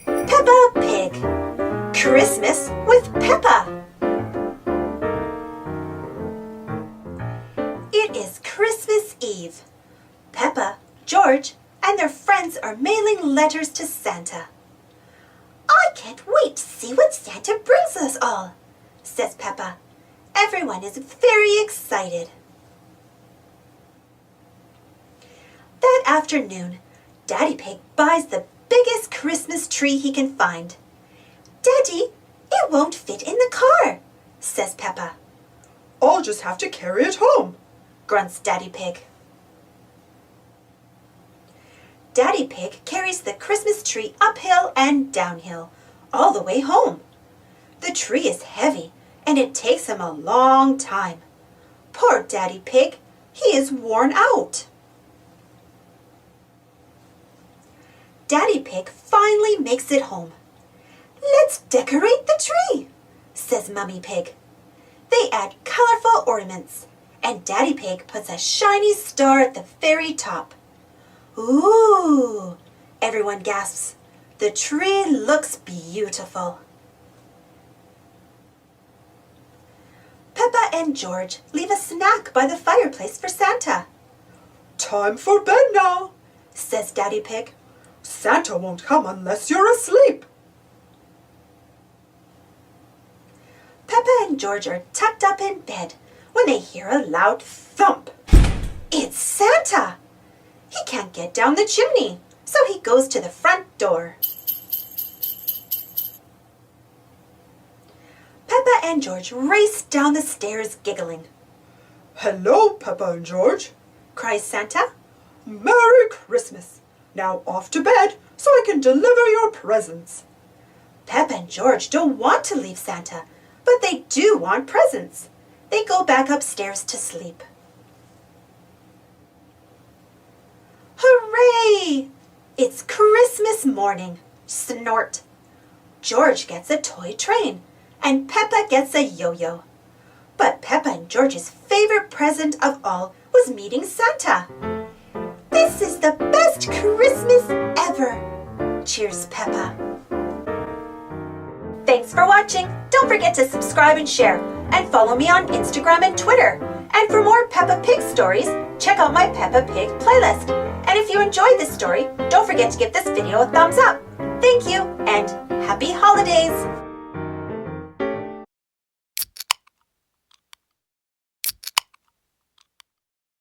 Peppa Pig. Christmas with Peppa. It is Christmas Eve. Peppa, George, and their friends are mailing letters to Santa. I can't wait to see what Santa brings us all, says Peppa. Everyone is very excited. That afternoon, Daddy Pig buys the biggest Christmas tree he can find. Daddy, it won't fit in the car, says Peppa. I'll just have to carry it home, grunts Daddy Pig. Daddy Pig carries the Christmas tree uphill and downhill, all the way home. The tree is heavy, and it takes him a long time. Poor Daddy Pig, he is worn out. Daddy Pig finally makes it home. Let's decorate the tree, says Mummy Pig. They add colorful ornaments, and Daddy Pig puts a shiny star at the very top. Ooh! Everyone gasps. The tree looks beautiful. Peppa and George leave a snack by the fireplace for Santa. Time for bed now, says Daddy Pig. Santa won't come unless you're asleep. Peppa and George are tucked up in bed when they hear a loud thump. It's Santa! He can't get down the chimney, so he goes to the front door. Peppa and George race down the stairs giggling. Hello, Peppa and George, cries Santa. Merry Christmas. Now off to bed so I can deliver your presents. Peppa and George don't want to leave Santa, but they do want presents. They go back upstairs to sleep. Hooray! It's Christmas morning. Snort. George gets a toy train, and Peppa gets a yo-yo. But Peppa and George's favorite present of all was meeting Santa. This is the best Christmas ever, cheers Peppa. Thanks for watching. Don't forget to subscribe and share, and follow me on Instagram and Twitter. And for more Peppa Pig stories, check out my Peppa Pig playlist. And if you enjoyed this story, don't forget to give this video a thumbs up. Thank you, and happy holidays!